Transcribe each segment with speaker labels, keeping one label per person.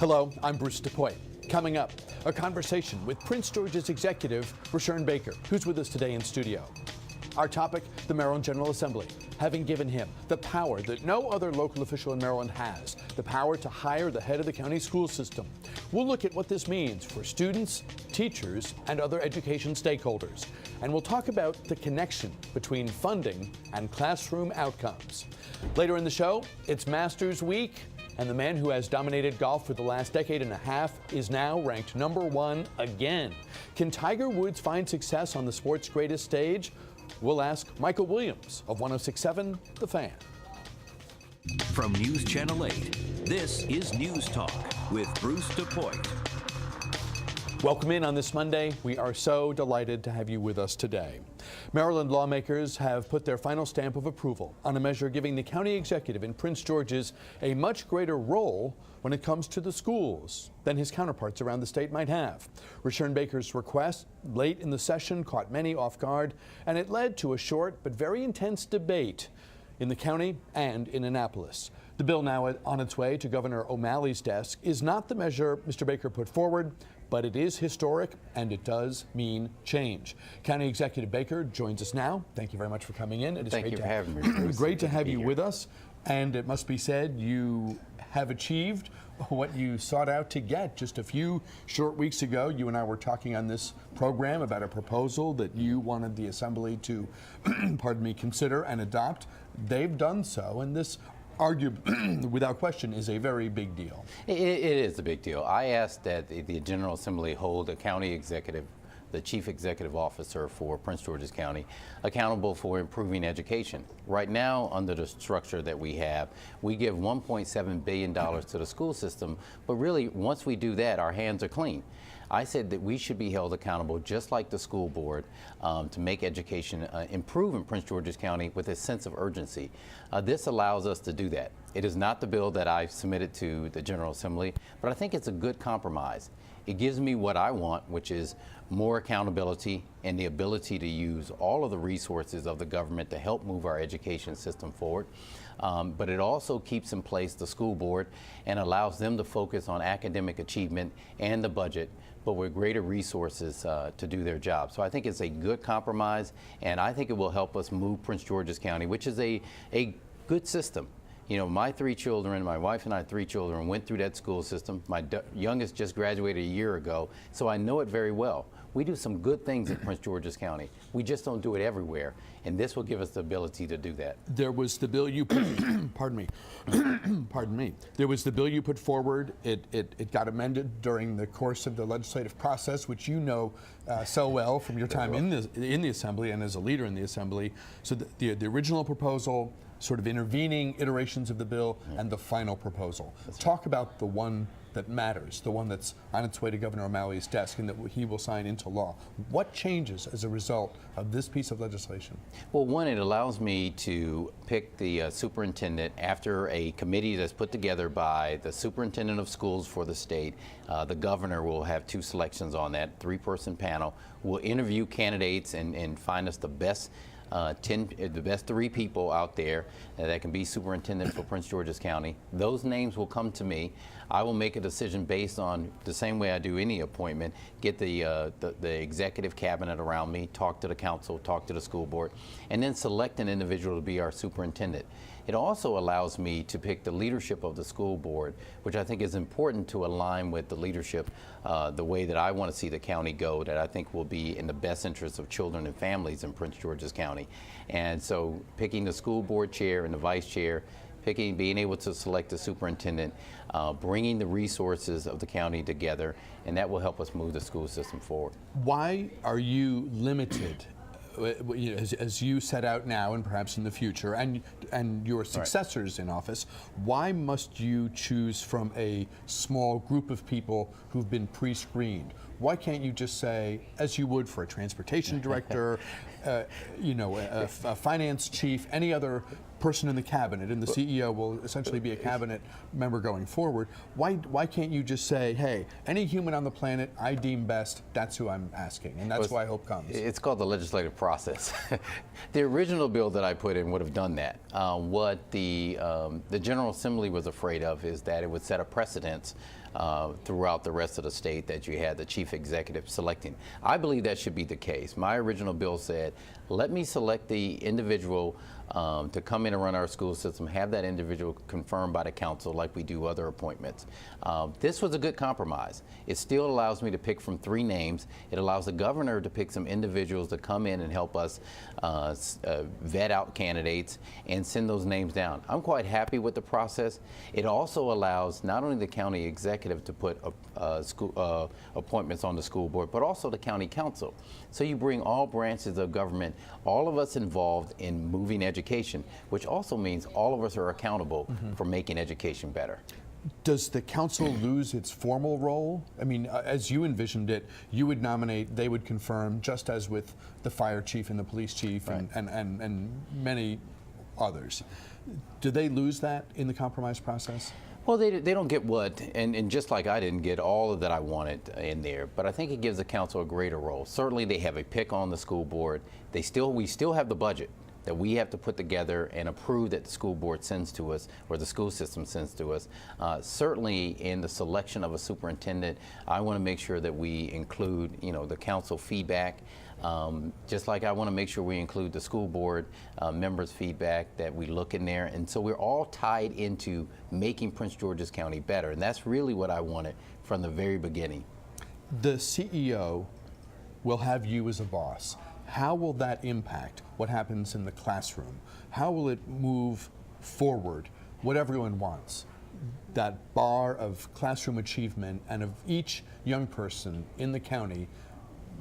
Speaker 1: Hello, I'm Bruce DuPois. Coming up, a conversation with Prince George's executive, Rushern Baker, who's with us today in studio. Our topic, the Maryland General Assembly, having given him the power that no other local official in Maryland has, the power to hire the head of the county school system. We'll look at what this means for students, teachers, and other education stakeholders. And we'll talk about the connection between funding and classroom outcomes. Later in the show, it's Masters Week, and the man who has dominated golf for the last decade and a half is now ranked #1 again. Can Tiger Woods find success on the sport's greatest stage? We'll ask Michael Williams of 106.7 The Fan.
Speaker 2: From News Channel 8, this is NewsTalk with Bruce DuPois.
Speaker 1: Welcome in on this Monday. We are so delighted to have you with us today. Maryland lawmakers have put their final stamp of approval on a measure giving the county executive in Prince George's a much greater role when it comes to the schools than his counterparts around the state might have. Rushern Baker's request late in the session caught many off guard, and it led to a short but very intense debate in the county and in Annapolis. The bill now on its way to Governor O'Malley's desk is not the measure Mr. Baker put forward, but it is historic and it does mean change. County Executive Baker joins us now. Thank you very much for coming in. It is
Speaker 3: Thank you for having me.
Speaker 1: Great to have you with us. And it must be said, you have achieved what you sought out to get. Just a few short weeks ago, you and I were talking on this program about a proposal that you wanted the Assembly to, consider and adopt. They've done so, and this arguably, without question, is a very big deal.
Speaker 3: It is a big deal. I asked that the General Assembly hold a county executive, the chief executive officer for Prince George's County, accountable for improving education. Right now, under the structure that we have, we give $1.7 billion to the school system, but really, once we do that, our hands are clean. I said that we should be held accountable, just like the school board, to make education improve in Prince George's County with a sense of urgency. This allows us to do that. It is not the bill that I submitted to the General Assembly, but I think it's a good compromise. It gives me what I want, which is more accountability and the ability to use all of the resources of the government to help move our education system forward. But it also keeps in place the school board and allows them to focus on academic achievement and the budget, but with greater resources to do their job. So I think it's a good compromise, and I think it will help us move Prince George's County, which is a good system. You know, my 3 children, my wife and I, 3 children, went through that school system. My youngest just graduated a year ago, so I know it very well. We do some good things in Prince George's County. We just don't do it everywhere, and this will give us the ability to do that.
Speaker 1: There was the bill you put, pardon me. There was the bill you put forward. It got amended during the course of the legislative process, which you know so well from your time in the Assembly and as a leader in the Assembly. So the original proposal, sort of intervening iterations of the bill, and the final proposal. Talk about the one that matters, the one that's on its way to Governor O'Malley's desk and that he will sign into law. What changes as a result of this piece of legislation?
Speaker 3: Well, one, it allows me to pick the superintendent after a committee that's put together by the superintendent of schools for the state. The governor will have 2 selections on that, 3-person panel. We'll interview candidates and find us the best the best 3 people out there that can be superintendent for Prince George's County. Those names will come to me. I will make a decision based on the same way I do any appointment, get the executive cabinet around me, talk to the council, talk to the school board, and then select an individual to be our superintendent. It also allows me to pick the leadership of the school board, which I think is important to align with the leadership, the way that I want to see the county go, that I think will be in the best interest of children and families in Prince George's County. And so picking the school board chair and the vice chair, being able to select the superintendent, bringing the resources of the county together, and that will help us move the school system forward.
Speaker 1: Why are you limited, as you set out now and perhaps in the future, and your successors in office, why must you choose from a small group of people who've been pre-screened? Why can't you just say, as you would for a transportation director, a finance chief, any other person in the cabinet, and the CEO will essentially be a cabinet member going forward. Why can't you just say, hey, any human on the planet I deem best, that's who I'm asking, and that's why hope comes?
Speaker 3: It's called the legislative process. The original bill that I put in would have done that. What the General Assembly was afraid of is that it would set a precedence throughout the rest of the state that you had the chief executive selecting. I believe that should be the case. My original bill said, let me select the individual to come in and run our school system, have that individual confirmed by the council like we do other appointments. This was a good compromise. It still allows me to pick from 3 names. It allows the governor to pick some individuals to come in and help us vet out candidates and send those names down. I'm quite happy with the process. It also allows not only the county executive to put school appointments on the school board, but also the county council. So you bring all branches of government, all of us involved in moving education, which also means all of us are accountable for making education better.
Speaker 1: Does the council lose its formal role? I mean, as you envisioned it, you would nominate, they would confirm, just as with the fire chief and the police chief,
Speaker 3: right,
Speaker 1: and many others. Do they lose that in the compromise process?
Speaker 3: Well, they don't get what, and just like I didn't get all of that I wanted in there, but I think it gives the council a greater role. Certainly they have a pick on the school board. We still have the budget that we have to put together and approve that the school board sends to us, or the school system sends to us. Certainly in the selection of a superintendent, I want to make sure that we include, the council feedback. Just like I want to make sure we include the school board members' feedback, that we look in there. And so we're all tied into making Prince George's County better. And that's really what I wanted from the very beginning.
Speaker 1: The CEO will have you as a boss. How will that impact what happens in the classroom? How will it move forward what everyone wants? That bar of classroom achievement and of each young person in the county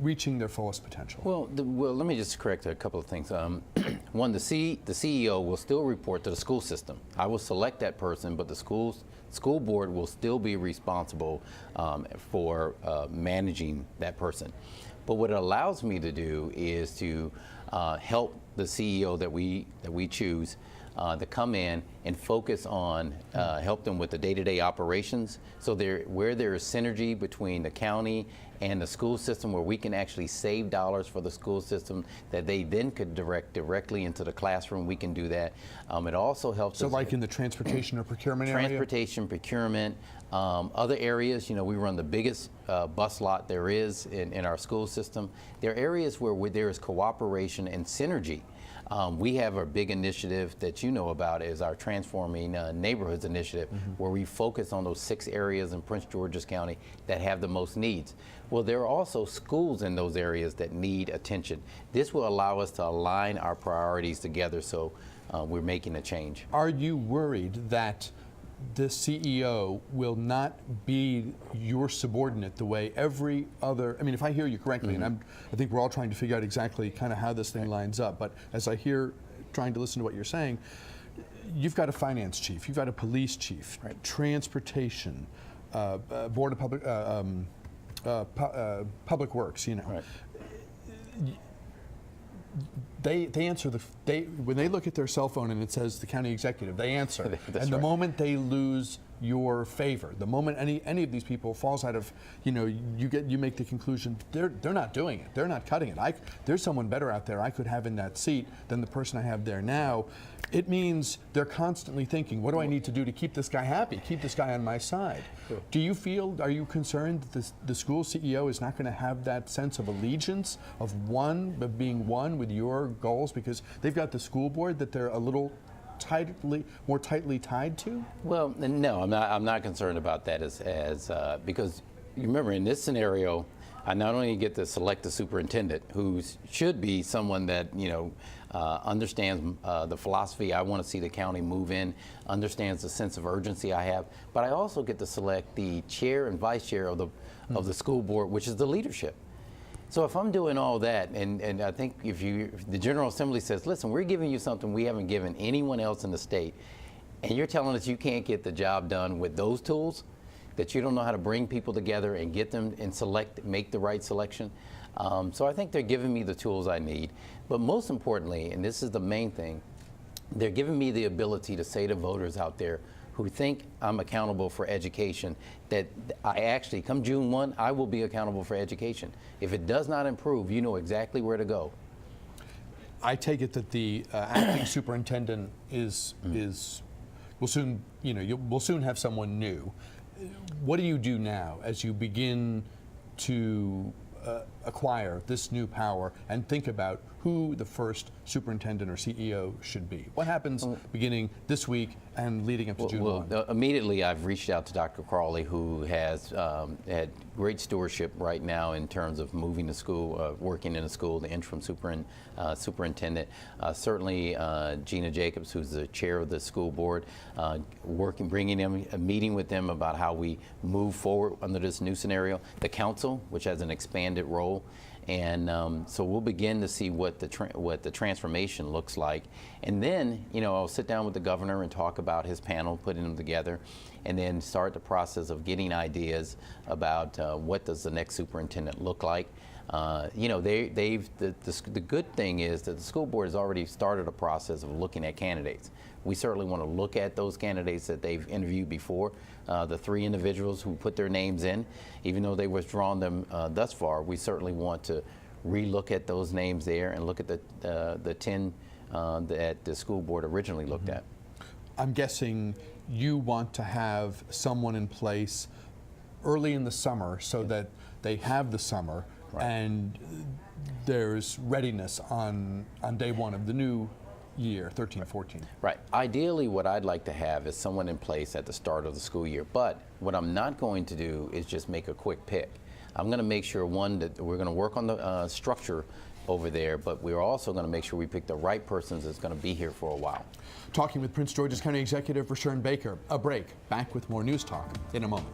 Speaker 1: reaching their fullest potential.
Speaker 3: Well, let me just correct a couple of things. One, the CEO will still report to the school system. I will select that person, but the school board will still be responsible for managing that person. But what it allows me to do is to help the CEO that we choose to come in and focus on help them with the day-to-day operations. So where there is synergy between the county and the school system, where we can actually save dollars for the school system that they then could direct directly into the classroom, we can do that. It also helps
Speaker 1: So
Speaker 3: us
Speaker 1: like in the transportation or procurement area?
Speaker 3: Transportation, procurement, other areas, we run the biggest bus lot there is in our school system. There are areas where there is cooperation and synergy. We have a big initiative that you know about, is our Transforming Neighborhoods initiative, where we focus on those 6 areas in Prince George's County that have the most needs. Well, there are also schools in those areas that need attention. This will allow us to align our priorities together, so we're making a change.
Speaker 1: Are you worried that the CEO will not be your subordinate the way every other, I mean, if I hear you correctly, and I think we're all trying to figure out exactly kind of how this thing lines up, but as I hear, trying to listen to what you're saying, you've got a finance chief, you've got a police chief,
Speaker 3: right,
Speaker 1: transportation, board of public works,
Speaker 3: Right.
Speaker 1: They answer when they look at their cell phone and it says the county executive, they answer. And the
Speaker 3: right.
Speaker 1: moment they lose your favor, the moment any of these people falls out of, you make the conclusion they're not doing it, they're not cutting it. There's someone better out there I could have in that seat than the person I have there now. It means they're constantly thinking, what do I need to do to keep this guy happy, keep this guy on my side? Sure. Are you concerned that the school CEO is not going to have that sense of allegiance, of being one with your goals, because they've got the school board that they're a little more tightly tied to?
Speaker 3: Well, no, I'm not concerned about that because you remember in this scenario, I not only get to select the superintendent, who should be someone that understands the philosophy I want to see the county move in, understands the sense of urgency I have, but I also get to select the chair and vice chair of the school board, which is the leadership. So if I'm doing all that, and I think if the General Assembly says, listen, we're giving you something we haven't given anyone else in the state, and you're telling us you can't get the job done with those tools, that you don't know how to bring people together and get them and make the right selection. So I think they're giving me the tools I need. But most importantly, and this is the main thing, they're giving me the ability to say to voters out there who think I'm accountable for education that I actually, come June 1, I will be accountable for education. If it does not improve, you know exactly where to go.
Speaker 1: I take it that the acting superintendent will soon, we'll soon have someone new. What do you do now as you begin to acquire this new power and think about who the first superintendent or CEO should be? What happens beginning this week and leading up to June 1?
Speaker 3: Immediately I've reached out to Dr. Crawley, who has had great stewardship right now in terms of moving the school, working in the school, the interim superintendent. Certainly Gina Jacobs, who's the chair of the school board, bringing them, a meeting with them about how we move forward under this new scenario. The council, which has an expanded role. And so we'll begin to see what the transformation looks like. And then, I'll sit down with the governor and talk about his panel, putting them together, and then start the process of getting ideas about what does the next superintendent look like. The good thing is that the school board has already started a process of looking at candidates. We certainly want to look at those candidates that they've interviewed before. The 3 individuals who put their names in, even though they've withdrawn them thus far, we certainly want to relook at those names there and look at the 10 that the school board originally looked at.
Speaker 1: I'm guessing you want to have someone in place early in the summer so that they have the summer. Right. And there's readiness on day one of the new year, 13-14.
Speaker 3: Right. Ideally, what I'd like to have is someone in place at the start of the school year. But what I'm not going to do is just make a quick pick. I'm going to make sure, one, that we're going to work on the structure over there, but we're also going to make sure we pick the right persons that's going to be here for a while.
Speaker 1: Talking with Prince George's County Executive Rushern Baker. A break. Back with more News Talk in a moment.